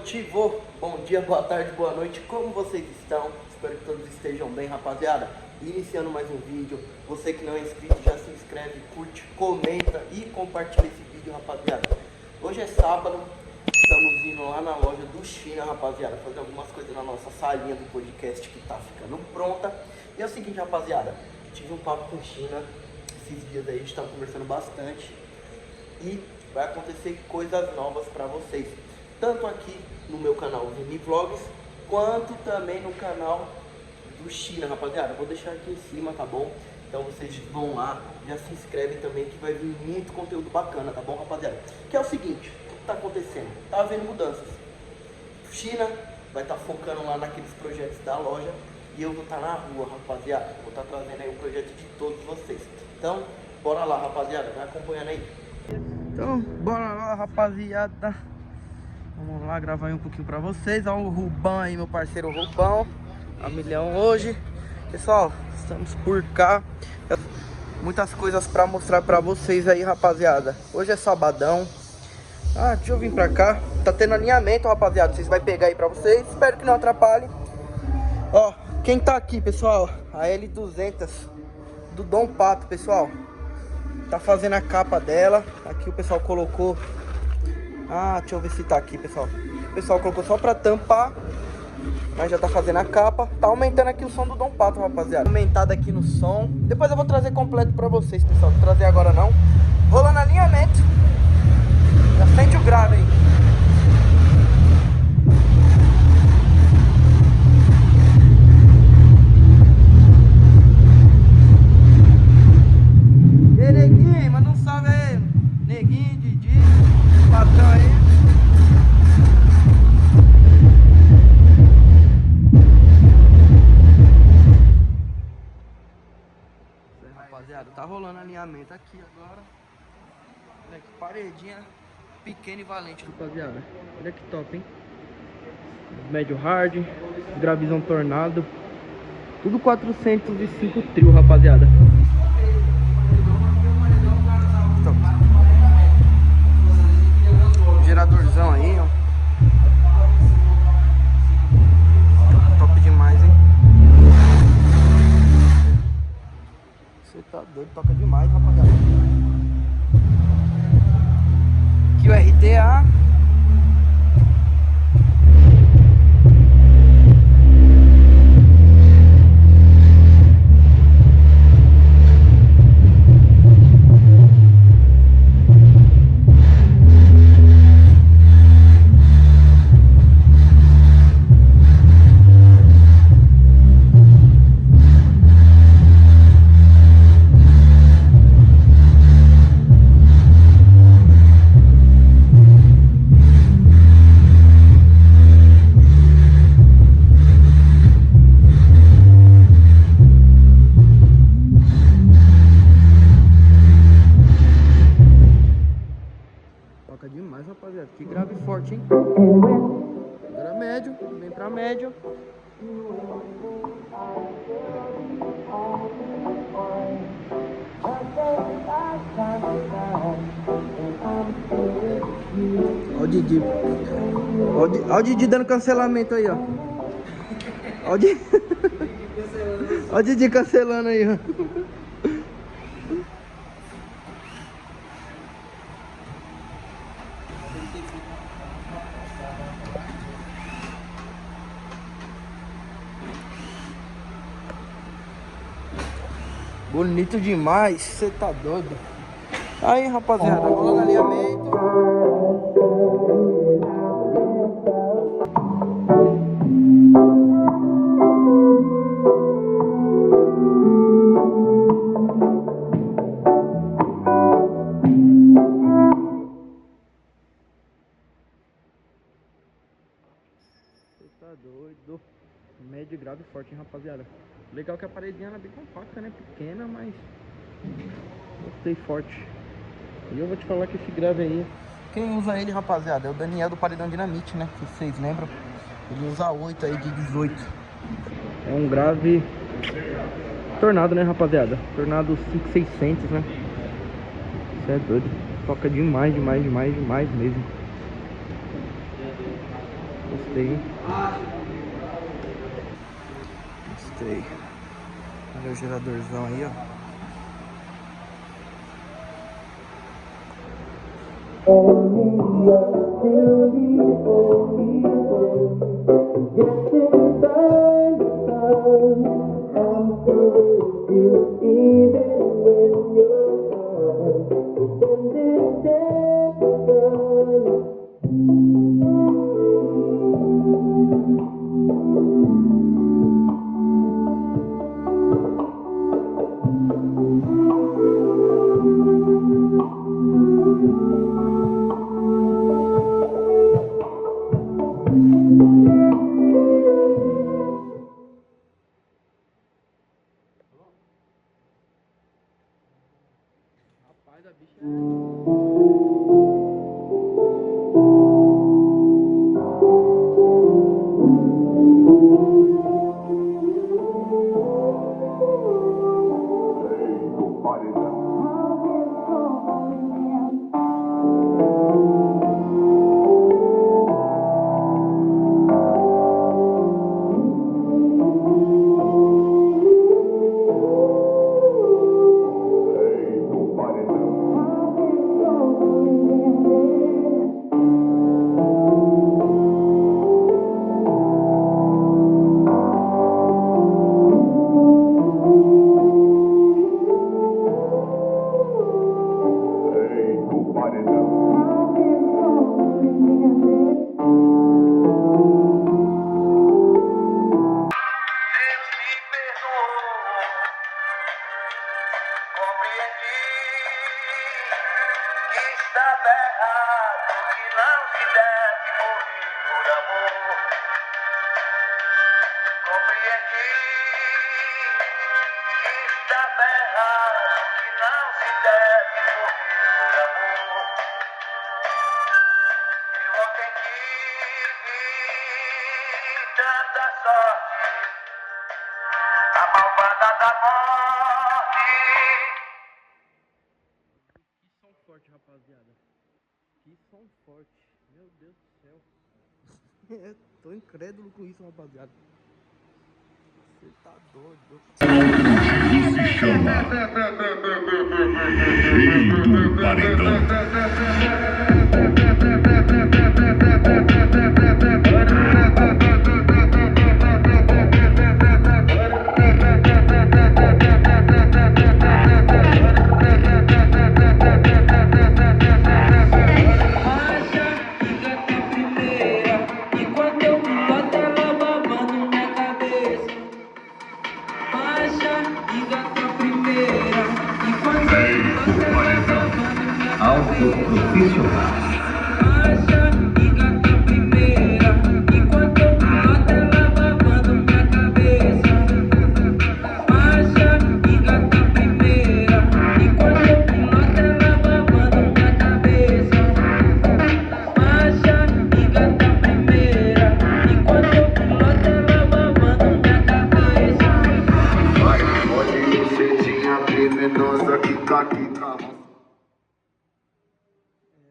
noite, bom dia, boa tarde, boa noite, como vocês estão? Espero que todos estejam bem, rapaziada. Iniciando mais um vídeo, você que não é inscrito já se inscreve, curte, comenta e compartilha esse vídeo, rapaziada. Hoje é sábado, estamos indo lá na loja do China, rapaziada, fazer algumas coisas na nossa salinha do podcast que tá ficando pronta. E é o seguinte, rapaziada, tive um papo com o China, esses dias aí a gente tá conversando bastante e vai acontecer coisas novas pra vocês, tanto aqui no meu canal Vini Vlogs, quanto também no canal do China, rapaziada. Vou deixar aqui em cima, tá bom? Então vocês vão lá, já se inscrevem também, que vai vir muito conteúdo bacana, tá bom, rapaziada? Que é o seguinte, o que tá acontecendo? Tá havendo mudanças. China vai estar focando lá naqueles projetos da loja e eu vou estar na rua, rapaziada. Vou estar trazendo aí o projeto de todos vocês. Então, bora lá, rapaziada, vai acompanhando aí. Então, bora lá, rapaziada. Vamos lá gravar aí um pouquinho pra vocês. Olha o Rubão aí, meu parceiro Rubão. A milhão hoje. Pessoal, estamos por cá. Muitas coisas pra mostrar pra vocês aí, rapaziada. Hoje é sabadão. Deixa eu vir pra cá. Tá tendo alinhamento, rapaziada. Vocês vão pegar aí pra vocês. Espero que não atrapalhe. Ó, quem tá aqui, pessoal? A L200 do Dom Pato, pessoal. Tá fazendo a capa dela. Aqui o pessoal colocou. Deixa eu ver se tá aqui, pessoal. O pessoal colocou só pra tampar, mas já tá fazendo a capa. Tá aumentando aqui o som do Dom Pato, rapaziada. Aumentado aqui no som. Depois eu vou trazer completo pra vocês, pessoal. Vou trazer agora não. Rolando alinhamento. Já sente o grave aí. E neguinho, mas não sabe aí. Neguinho, Didi, patrão aí. Rapaziada, tá rolando alinhamento aqui agora. Olha que paredinha pequena e valente, rapaziada. Olha que top, hein? Médio hard, gravizão tornado. Tudo 405 trio, rapaziada. Top. Geradorzão aí, ó. Top demais, hein? Você tá doido, toca demais, rapaziada. Aqui o RTA. Toca demais, rapaziada. Que grave forte, hein? Agora médio. Vem pra médio. Ó o Didi. Ó o Didi dando cancelamento aí, ó. Ó o Didi. Ó o Didi cancelando aí, ó. Bonito demais, você tá doido. Aí, rapaziada, rolando alinhamento. Você tá doido. Médio, grave e forte, hein, rapaziada. Legal que a paredinha é bem compacta, né? Pequena, mas gostei forte. E eu vou te falar que esse grave aí, quem usa ele, rapaziada, é o Daniel do Paredão Dinamite, né? Que vocês lembram? Ele usa 8 aí de 18. É um grave tornado, né, rapaziada? Tornado 5600, né? Você é doido. Toca demais, demais, demais, demais mesmo. Gostei. Gostei. Olha o geradorzão aí, ó. Rapaz, a bicha estava errado, que não se deve morrer por amor. Compreendi que estava errado, que não se deve morrer por amor. Eu ontem tive tanta sorte, a malvada da morte. som forte, rapaziada. Que som forte. Meu Deus do céu. Tô incrédulo com isso, rapaziada. Você tá doido. Isso se chama Efeito Paredão. Autoprofissional.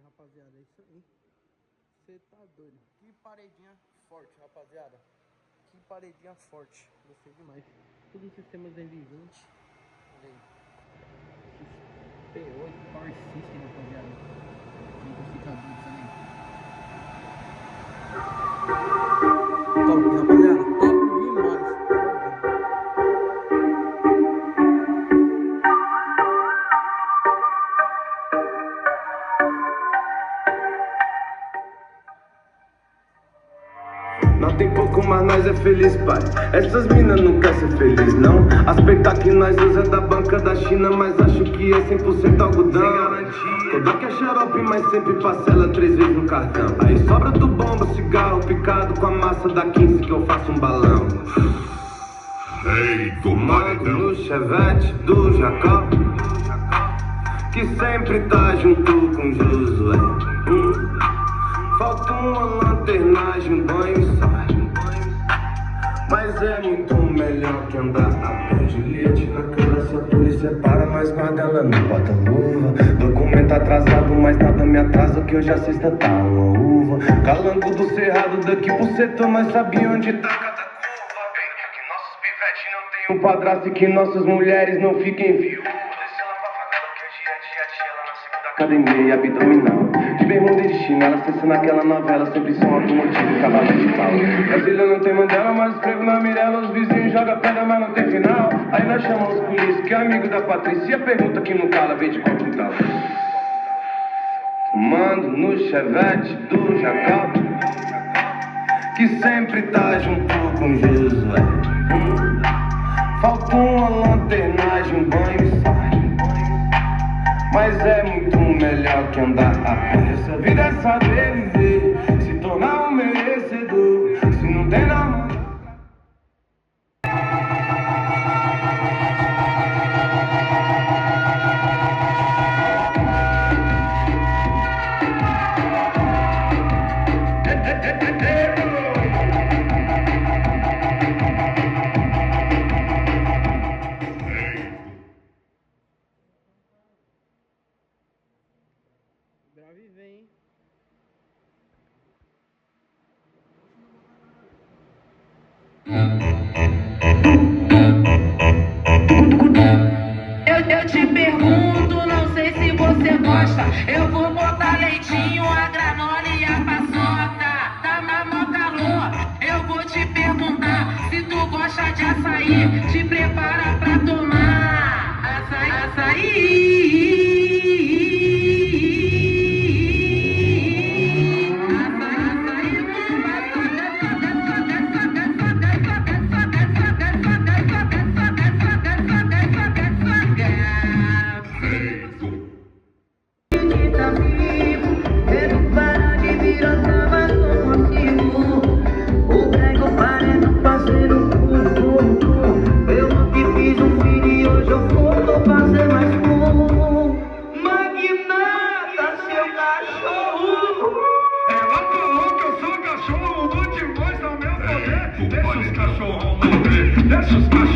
Rapaziada, é isso aí. Você tá doido. Que paredinha forte, rapaziada. Que paredinha forte. Gostei demais. Tudo em sistemas NV20. Olha aí. P8 Power System, rapaziada. Amplificador também. Top, rapaziada. Top demais. Não tem pouco, mas nós é feliz, pai. Essas minas não quer ser feliz, não. As peitas que nós usa é da banca da China, mas acho que é 100% algodão. Sem garantia. Toda que é xarope, mas sempre parcela 3 vezes no cartão. Aí sobra do bomba, cigarro picado com a massa da 15 que eu faço um balão. Efeito Mando Paredão. no Chevette do Jacó, que sempre tá junto com Josué. Falta uma lanternagem, um banho só. Mas é muito melhor que andar a pé. Juliette na câmera, se a polícia para, nós guarda ela no porta-luva. Documento atrasado, mas nada me atrasa, que hoje a sexta tá uma uva. Calango do cerrado, daqui pro setor, nós sabia onde tá cada curva. Que nossos pivetes não tenham padrasto e que nossas mulheres não fiquem viúvas. Desce ela pra favela, que hoje é dia de ela na segunda academia e abdominal. De bermuda e de chinela, acessando aquela novela, sempre som automotivo e cavalo de pau. Brasília não tem Mandela, mas escrevo na Mirella. Os vizinhos jogam pedra, mas não tem final. Aí nós chamamos os polícia, que é amigo da Patrícia. Pergunta que não cala, vem de qual quintal. Fumando no chevette do Jacal, que sempre tá junto com Josué. Falta uma lanternagem, um banho e sai. Mas é muito melhor que andar a pé. Essa vida é saber viver, se tornar um merecedor. Se não tem na mão. Grave vem. Eu te pergunto, não sei se você gosta. Eu vou botar leitinho, a granola e a paçoca. Tá na mó calor. Eu vou te perguntar se tu gosta de açaí. Te prepara pra tomar açaí, açaí. Deixa os cachorros